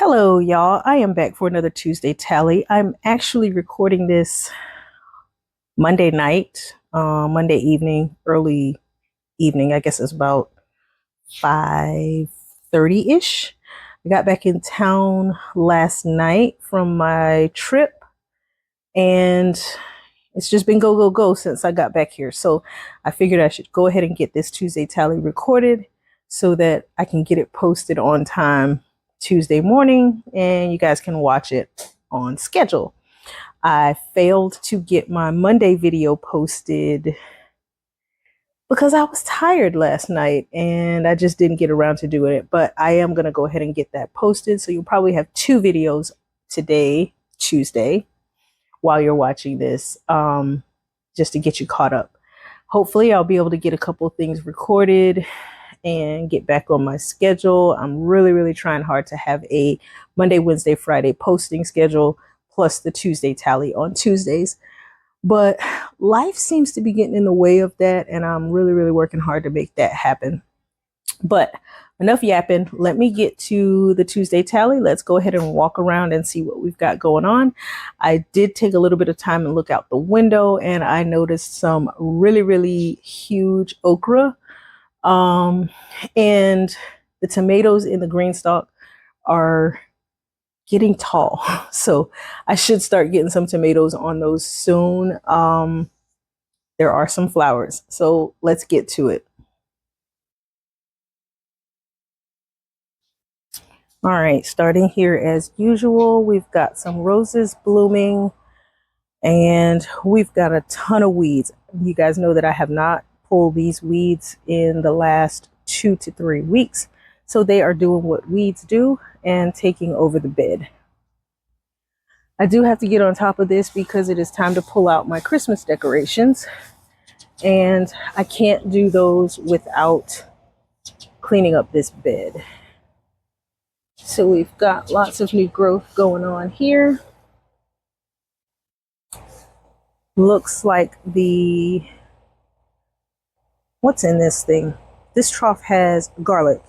Hello, y'all. I am back for another Tuesday tally. I'm actually recording this Monday night, Monday evening, early evening. I guess it's about 5:30-ish. I got back in town last night from my trip, and it's just been go, go, go since I got back here. So I figured I should go ahead and get this Tuesday tally recorded so that I can get it posted on time Tuesday morning and you guys can watch it on schedule. I failed to get my Monday video posted because I was tired last night and I just didn't get around to doing it. But I am going to go ahead and get that posted. So you'll probably have two videos today, Tuesday, while you're watching this, just to get you caught up. Hopefully I'll be able to get a couple of things recorded and get back on my schedule. I'm really trying hard to have a Monday, Wednesday, Friday posting schedule plus the Tuesday tally on Tuesdays. But life seems to be getting in the way of that, and I'm really working hard to make that happen. But enough yapping. Let me get to the Tuesday tally. Let's go ahead and walk around and see what we've got going on. I did take a little bit of time and look out the window, and I noticed some really huge okra. And the tomatoes in the green stalk are getting tall. So I should start getting some tomatoes on those soon. There are some flowers. So let's get to it. All right, starting here as usual, we've got some roses blooming and we've got a ton of weeds. You guys know that I have not pulled these weeds in the last 2 to 3 weeks. So they are doing what weeds do and taking over the bed. I do have to get on top of this because it is time to pull out my Christmas decorations. And I can't do those without cleaning up this bed. So we've got lots of new growth going on here. Looks like what's in this thing? This trough has garlic.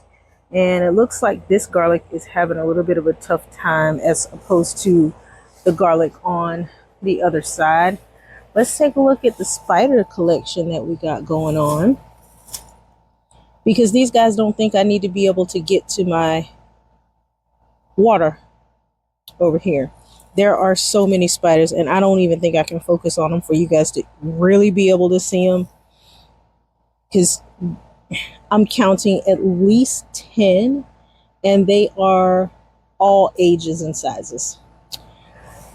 And it looks like this garlic is having a little bit of a tough time as opposed to the garlic on the other side. Let's take a look at the spider collection that we got going on. Because these guys don't think I need to be able to get to my water over here. There are so many spiders and I don't even think I can focus on them for you guys to really be able to see them. Because I'm counting at least 10 and they are all ages and sizes.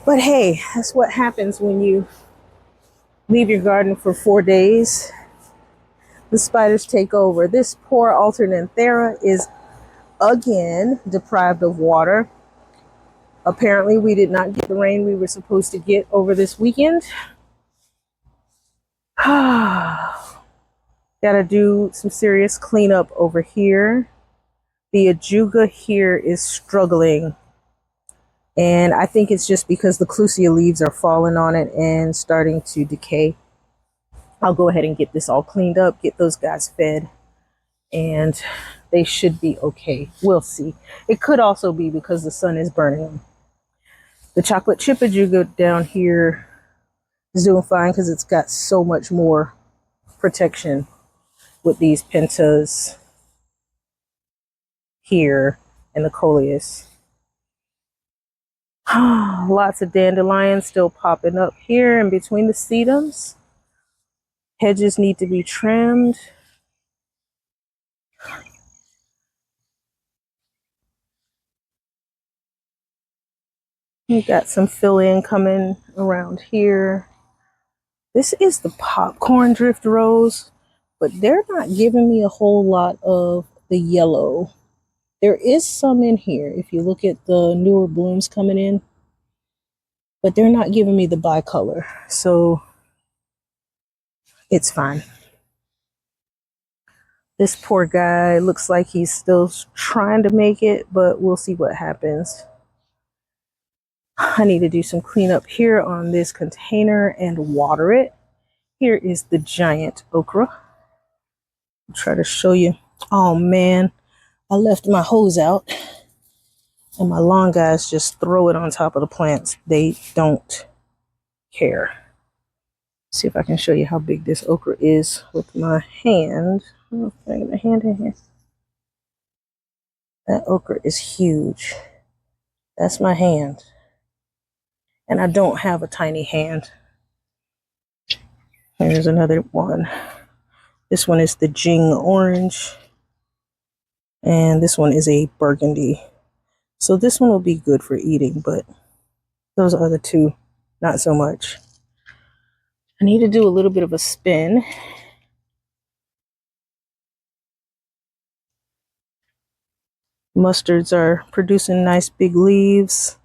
But hey, that's what happens when you leave your garden for 4 days. The spiders take over. This poor Alternanthera is again deprived of water. Apparently we did not get the rain we were supposed to get over this weekend. Gotta do some serious cleanup over here. The ajuga here is struggling. And I think it's just because the clusia leaves are falling on it and starting to decay. I'll go ahead and get this all cleaned up, get those guys fed, and they should be okay. We'll see. It could also be because the sun is burning them. The chocolate chip ajuga down here is doing fine because it's got so much more protection with these pentas here and the coleus. Lots of dandelions still popping up here in between the sedums. Hedges need to be trimmed. We got some fill-in coming around here. This is the popcorn drift rose, but they're not giving me a whole lot of the yellow. There is some in here if you look at the newer blooms coming in, but they're not giving me the bicolor, so it's fine. This poor guy looks like he's still trying to make it, but we'll see what happens. I need to do some cleanup here on this container and water it. Here is the giant okra. I'll try to show you. Oh man, I left my hose out. And my lawn guys just throw it on top of the plants. They don't care. See if I can show you how big this okra is with my hand. Oh, can I get my hand in here? That okra is huge. That's my hand. And I don't have a tiny hand. Here's another one. This one is the Jing orange. And this one is a burgundy. So this one will be good for eating, but those other two, not so much. I need to do a little bit of a spin. Mustards are producing nice big leaves.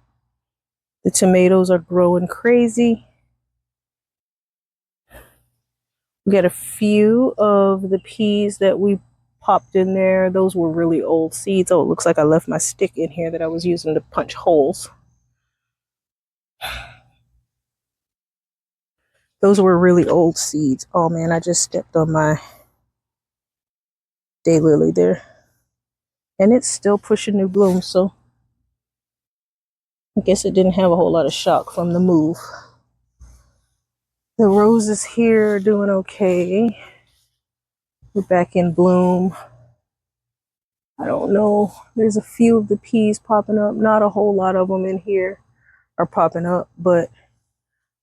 The tomatoes are growing crazy. We got a few of the peas that we popped in there. Those were really old seeds. Oh, it looks like I left my stick in here that I was using to punch holes. Those were really old seeds. Oh man, I just stepped on my daylily there. And it's still pushing new blooms, so I guess it didn't have a whole lot of shock from the move. The roses here are doing okay. We're back in bloom. I don't know. There's a few of the peas popping up. Not a whole lot of them in here are popping up, but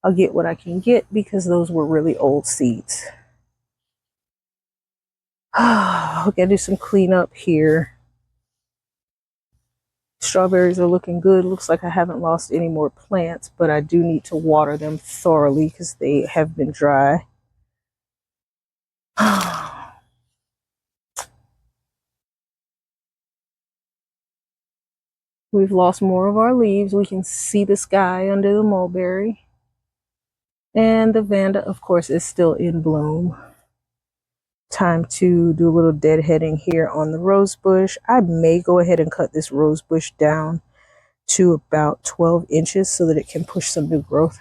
I'll get what I can get because those were really old seeds. We gotta do some cleanup here. Strawberries are looking good. Looks like I haven't lost any more plants, but I do need to water them thoroughly because they have been dry. We've lost more of our leaves. We can see the sky under the mulberry. And the Vanda, of course, is still in bloom. Time to do a little deadheading here on the rose bush. I may go ahead and cut this rose bush down to about 12 inches so that it can push some new growth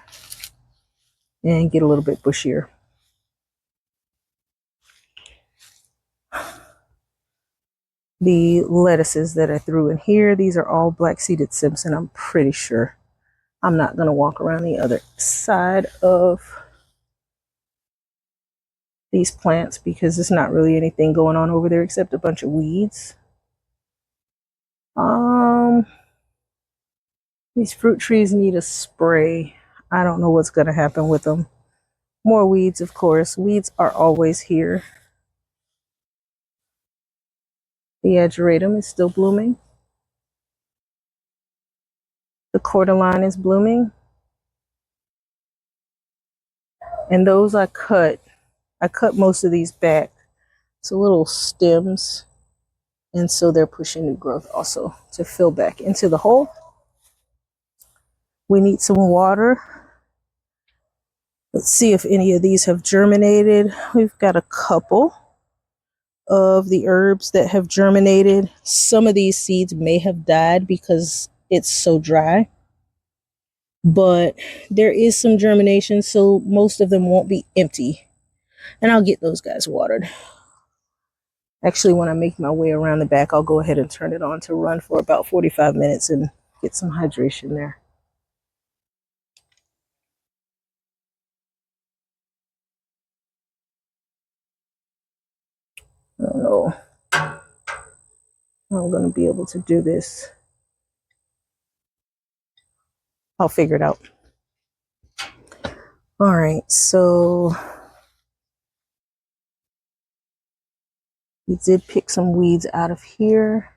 and get a little bit bushier. The lettuces that I threw in here, these are all black-seeded Simpson, I'm pretty sure. I'm not going to walk around the other side of these plants because there's not really anything going on over there except a bunch of weeds. These fruit trees need a spray. I don't know what's going to happen with them. More weeds, of course. Weeds are always here. The ageratum is still blooming. The cordyline is blooming. And those I cut most of these back. So little stems. And so they're pushing new growth also to fill back into the hole. We need some water. Let's see if any of these have germinated. We've got a couple of the herbs that have germinated. Some of these seeds may have died because it's so dry. But there is some germination, so most of them won't be empty. And I'll get those guys watered. Actually, when I make my way around the back, I'll go ahead and turn it on to run for about 45 minutes and get some hydration there. I don't know how I'm going to be able to do this. I'll figure it out. All right, so we did pick some weeds out of here.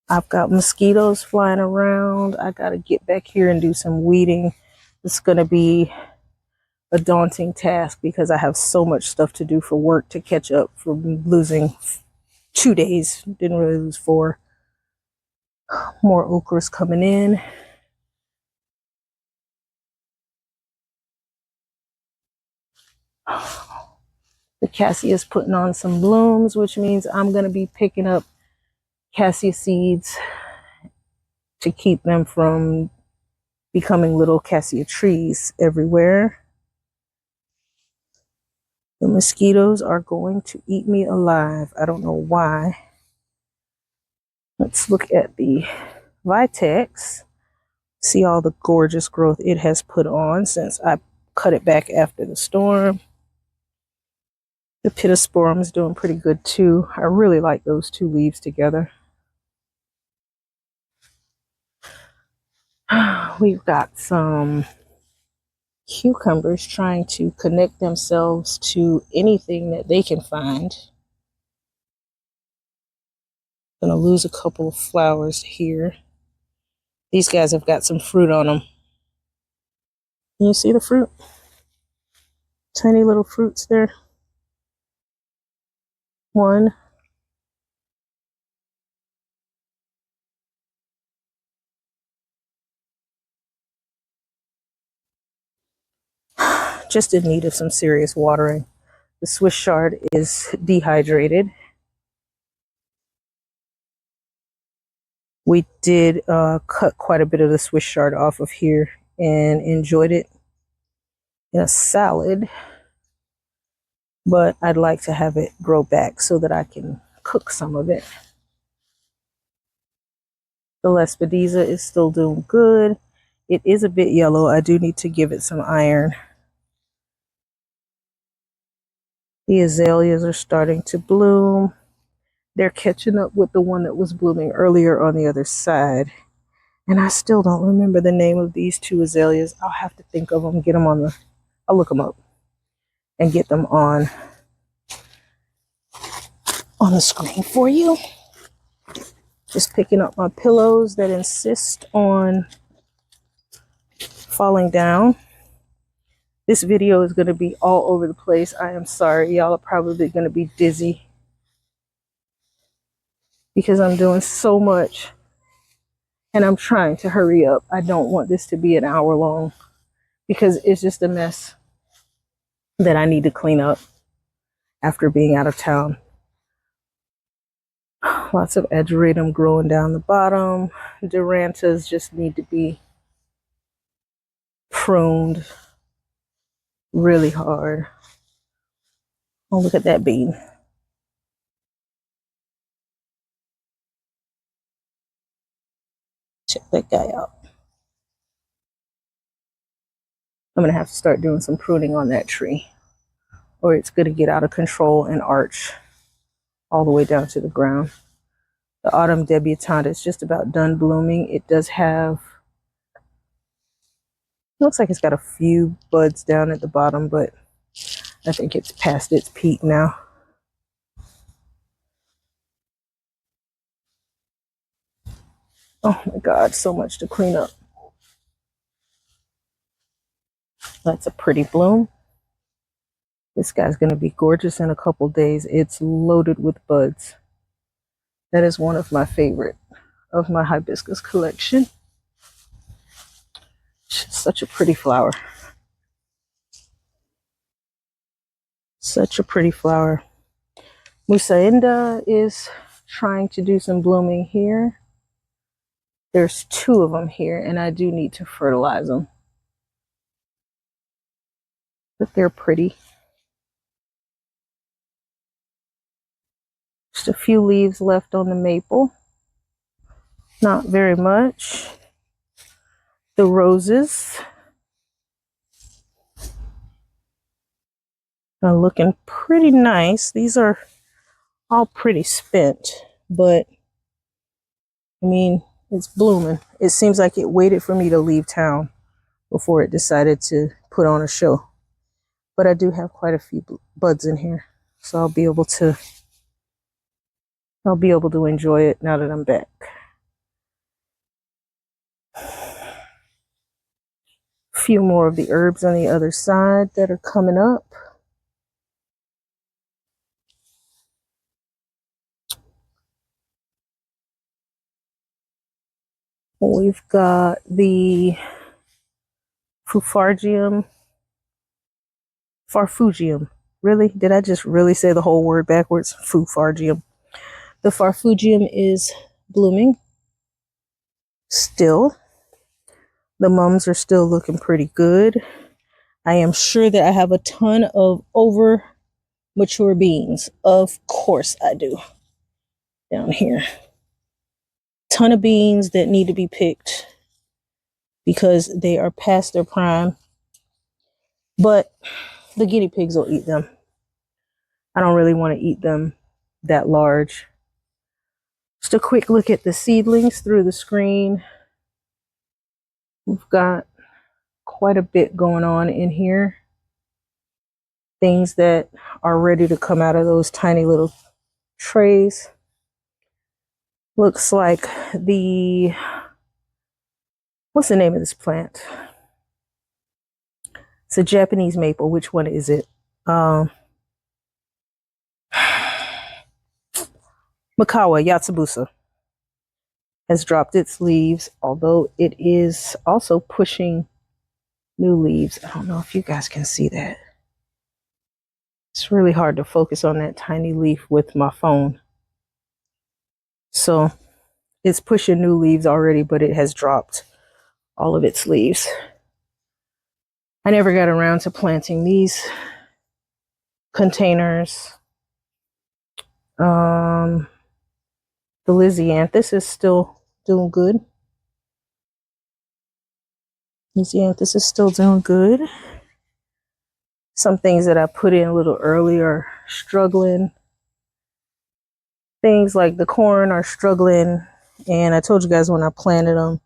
I've got mosquitoes flying around. I got to get back here and do some weeding. It's going to be a daunting task because I have so much stuff to do for work to catch up from losing 2 days. Didn't really lose 4. More okras coming in. The cassia is putting on some blooms, which means I'm going to be picking up cassia seeds to keep them from becoming little cassia trees everywhere. The mosquitoes are going to eat me alive. I don't know why. Let's look at the Vitex. See all the gorgeous growth it has put on since I cut it back after the storm. The Pittosporum is doing pretty good too. I really like those two leaves together. We've got some cucumbers trying to connect themselves to anything that they can find. Gonna lose a couple of flowers here. These guys have got some fruit on them. Can you see the fruit? Tiny little fruits there. One. Just in need of some serious watering. The Swiss chard is dehydrated. We did cut quite a bit of the Swiss chard off of here and enjoyed it in a salad. But I'd like to have it grow back so that I can cook some of it. The Lespedeza is still doing good. It is a bit yellow. I do need to give it some iron. The azaleas are starting to bloom. They're catching up with the one that was blooming earlier on the other side. And I still don't remember the name of these two azaleas. I'll have to think of them, get them on the, I'll look them up and get them on the screen for you. Just picking up my pillows that insist on falling down. This video is going to be all over the place. I am sorry. Y'all are probably going to be dizzy because I'm doing so much and I'm trying to hurry up. I don't want this to be an hour long because it's just a mess that I need to clean up after being out of town. Lots of ageratum growing down the bottom. Durantas just need to be pruned really hard. Oh, look at that bean. Check that guy out. I'm going to have to start doing some pruning on that tree, or it's going to get out of control and arch all the way down to the ground. The autumn debutante is just about done blooming. It does have, looks like it's got a few buds down at the bottom, but I think it's past its peak now. Oh my God, so much to clean up. That's a pretty bloom. This guy's going to be gorgeous in a couple days. It's loaded with buds. That is one of my favorite of my hibiscus collection. Such a pretty flower. Such a pretty flower. Musainda is trying to do some blooming here. There's two of them here, and I do need to fertilize them. But they're pretty. Just a few leaves left on the maple. Not very much. The roses are looking pretty nice. These are all pretty spent, but I mean, it's blooming. It seems like it waited for me to leave town before it decided to put on a show. But I do have quite a few buds in here, so I'll be able to enjoy it now that I'm back. A few more of the herbs on the other side that are coming up. We've got the Farfugium. Really? Did I just really say the whole word backwards? Farfugium. The Farfugium is blooming still. The mums are still looking pretty good. I am sure that I have a ton of over mature beans. Of course I do. Down here. ton of beans that need to be picked because they are past their prime, but the guinea pigs will eat them. I don't really want to eat them that large. Just a quick look at the seedlings through the screen. We've got quite a bit going on in here. Things that are ready to come out of those tiny little trays. Looks like what's the name of this plant? It's a Japanese maple. Which one is it? Makawa Yatsubusa has dropped its leaves, although it is also pushing new leaves. I don't know if you guys can see that. It's really hard to focus on that tiny leaf with my phone. So it's pushing new leaves already, but it has dropped all of its leaves. I never got around to planting these containers. The Lisianthus is still doing good. Lisianthus is still doing good. Some things that I put in a little earlier are struggling. Things like the corn are struggling. And I told you guys when I planted them,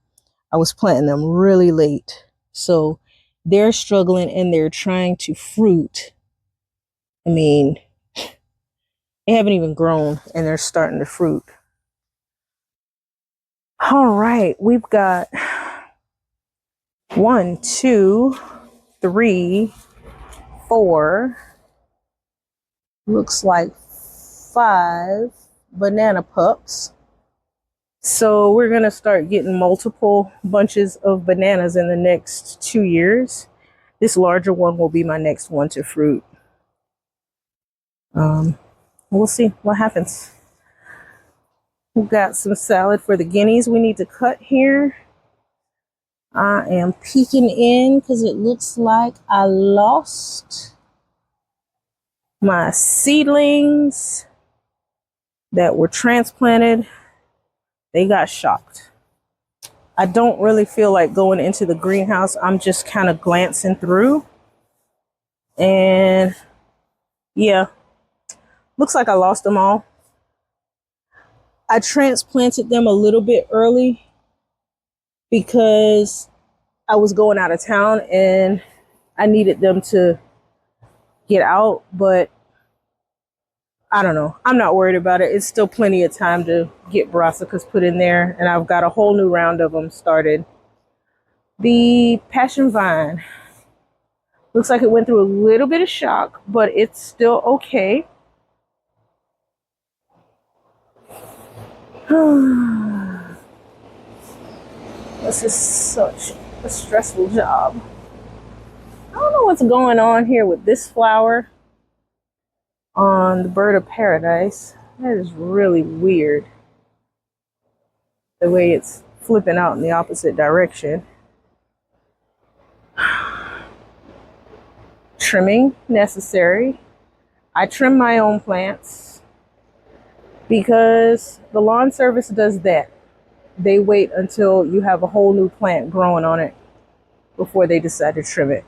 I was planting them really late. So they're struggling and they're trying to fruit. I mean, they haven't even grown and they're starting to fruit. All right, we've got 1, 2, 3, 4, looks like 5 banana pups. So we're going to start getting multiple bunches of bananas in the next 2 years. This larger one will be my next one to fruit. We'll see what happens. We've got some salad for the guineas we need to cut here. I am peeking in because it looks like I lost my seedlings that were transplanted. They got shocked. I don't really feel like going into the greenhouse. I'm just kind of glancing through. And yeah, looks like I lost them all. I transplanted them a little bit early because I was going out of town and I needed them to get out, but I don't know. I'm not worried about it. It's still plenty of time to get brassicas put in there, and I've got a whole new round of them started. The passion vine looks like it went through a little bit of shock, but it's still okay. This is such a stressful job. I don't know what's going on here with this flower on the bird of paradise. That is really weird. The way it's flipping out in the opposite direction. Trimming necessary. I trim my own plants because the lawn service does that. They wait until you have a whole new plant growing on it before they decide to trim it.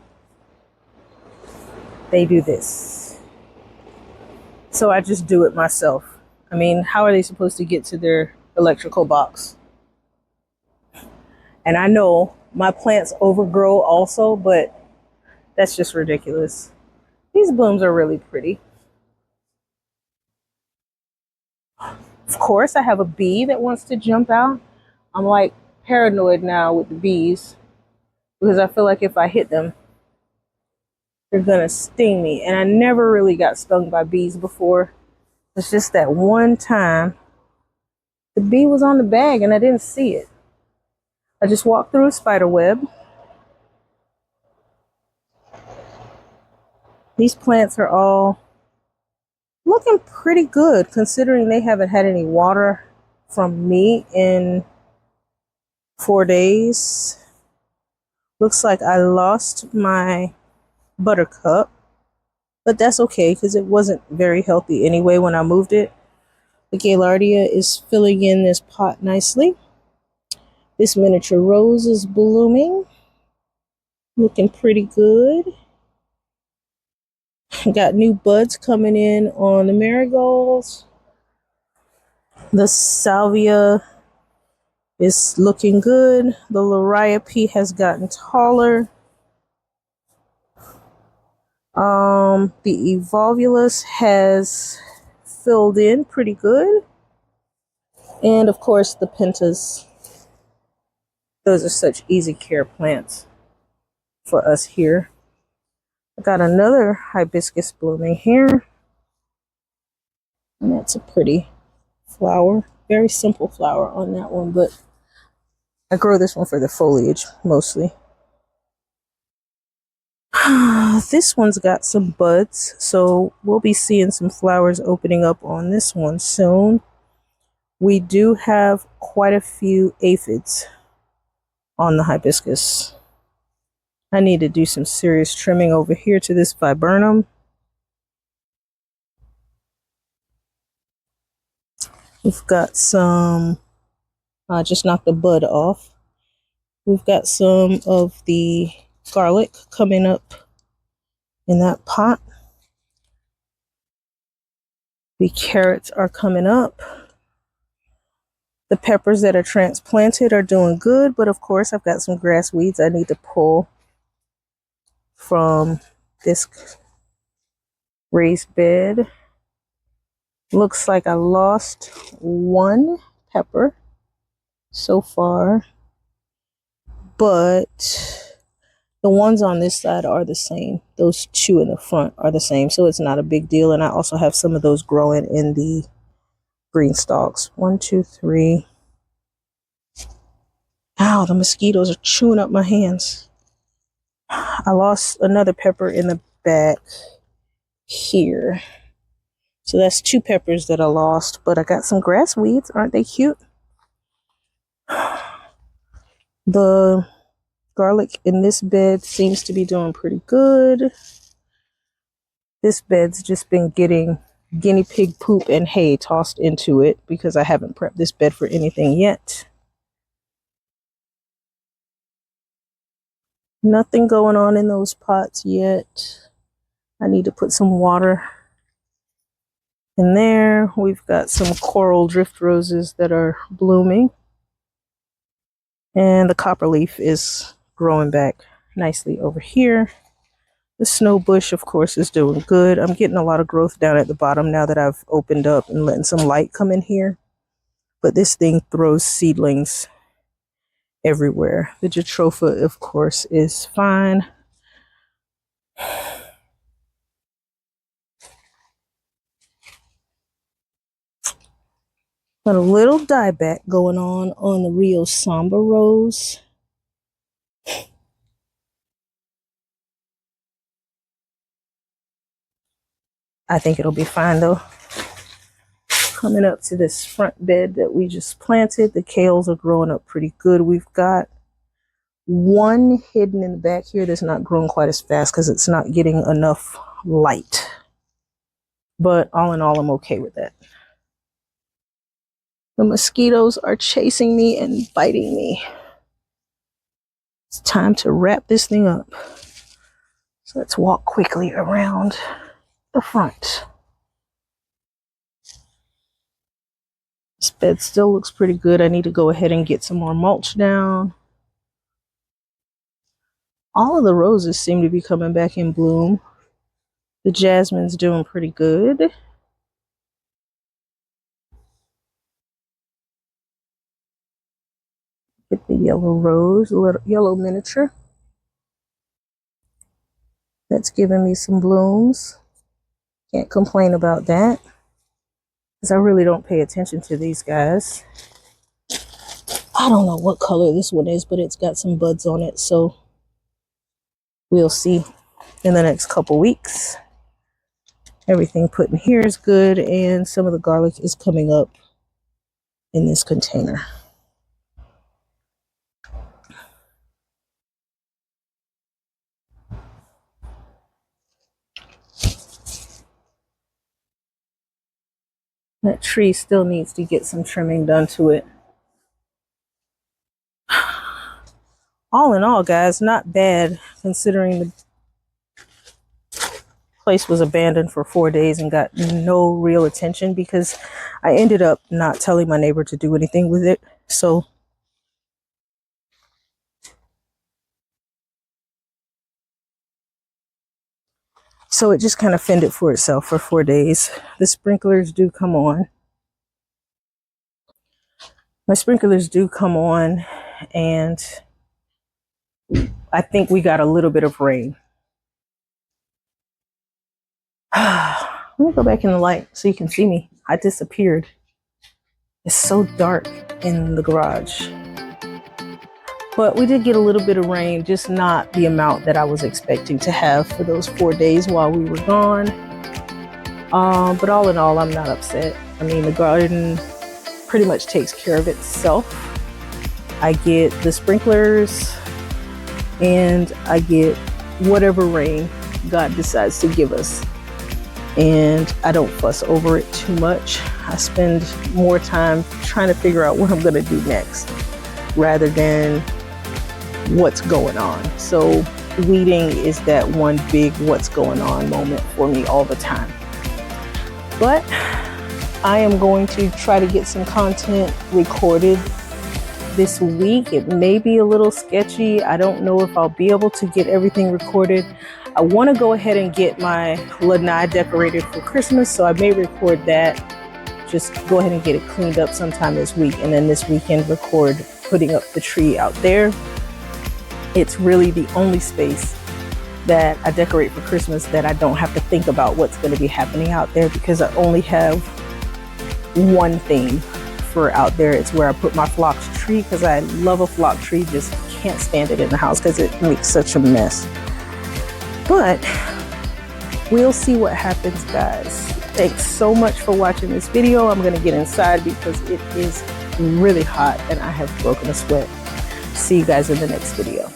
They do this. So I just do it myself. I mean, how are they supposed to get to their electrical box? And I know my plants overgrow also, but that's just ridiculous. These blooms are really pretty. Of course, I have a bee that wants to jump out. I'm like paranoid now with the bees because I feel like if I hit them, they're gonna sting me. And I never really got stung by bees before. It's just that one time the bee was on the bag and I didn't see it. I just walked through a spider web. These plants are all looking pretty good considering they haven't had any water from me in 4 days. Looks like I lost my buttercup, but that's okay because it wasn't very healthy anyway when I moved it. The Gaillardia is filling in this pot nicely. This miniature rose is blooming, looking pretty good. Got new buds coming in on the marigolds. The salvia is looking good. The liriope has gotten taller. The evolvulus has filled in pretty good. And of course the pentas. Those are such easy care plants for us here. I got another hibiscus blooming here. And that's a pretty flower. Very simple flower on that one, but I grow this one for the foliage mostly. This one's got some buds, so we'll be seeing some flowers opening up on this one soon. We do have quite a few aphids on the hibiscus. I need to do some serious trimming over here to this viburnum. We've got some, I just knocked the bud off. We've got some of the garlic coming up in that pot. The carrots are coming up. The peppers that are transplanted are doing good, but of course I've got some grass weeds I need to pull from this raised bed. Looks like I lost one pepper so far, but the ones on this side are the same. Those two in the front are the same, so it's not a big deal. And I also have some of those growing in the green stalks. 1, 2, 3. Ow, the mosquitoes are chewing up my hands. I lost another pepper in the back here. So that's 2 peppers that I lost, but I got some grass weeds. Aren't they cute? The garlic in this bed seems to be doing pretty good. This bed's just been getting guinea pig poop and hay tossed into it because I haven't prepped this bed for anything yet. Nothing going on in those pots yet. I need to put some water in there. We've got some coral drift roses that are blooming. And the copper leaf is growing back nicely over here. The snow bush, of course, is doing good. I'm getting a lot of growth down at the bottom now that I've opened up and letting some light come in here. But this thing throws seedlings everywhere. The Jatropha, of course, is fine. Got a little dieback going on the Rio Samba rose. I think it'll be fine though. Coming up to this front bed that we just planted, the kales are growing up pretty good. We've got one hidden in the back here that's not growing quite as fast because it's not getting enough light. But all in all, I'm okay with that. The mosquitoes are chasing me and biting me. It's time to wrap this thing up. So let's walk quickly around the front. This bed still looks pretty good. I need to go ahead and get some more mulch down. All of the roses seem to be coming back in bloom. The jasmine's doing pretty good. Get the yellow rose, a little yellow miniature. That's giving me some blooms. Can't complain about that, because I really don't pay attention to these guys. I don't know what color this one is, but it's got some buds on it, so we'll see in the next couple weeks. Everything put in here is good, and some of the garlic is coming up in this container. That tree still needs to get some trimming done to it. all in all, guys, not bad considering the place was abandoned for 4 days and got no real attention because I ended up not telling my neighbor to do anything with it. So it just kind of fended for itself for 4 days. The sprinklers do come on. My sprinklers do come on, and I think we got a little bit of rain. Let me go back in the light so you can see me. I disappeared. It's so dark in the garage. But we did get a little bit of rain, just not the amount that I was expecting to have for those 4 days while we were gone. But all in all, I'm not upset. I mean, the garden pretty much takes care of itself. I get the sprinklers and I get whatever rain God decides to give us. And I don't fuss over it too much. I spend more time trying to figure out what I'm going to do next rather than what's going on. So weeding is that one big what's going on moment for me all the time. But I am going to try to get some content recorded this week. It may be a little sketchy. I don't know if I'll be able to get everything recorded. I want to go ahead and get my lanai decorated for Christmas, so I may record that. Just go ahead and get it cleaned up sometime this week, and then this weekend record putting up the tree out there. It's really the only space that I decorate for Christmas that I don't have to think about what's going to be happening out there, because I only have one theme for out there. It's where I put my phlox tree, because I love a phlox tree, just can't stand it in the house because it makes such a mess. But we'll see what happens, guys. Thanks so much for watching this video. I'm going to get inside because it is really hot and I have broken a sweat. See you guys in the next video.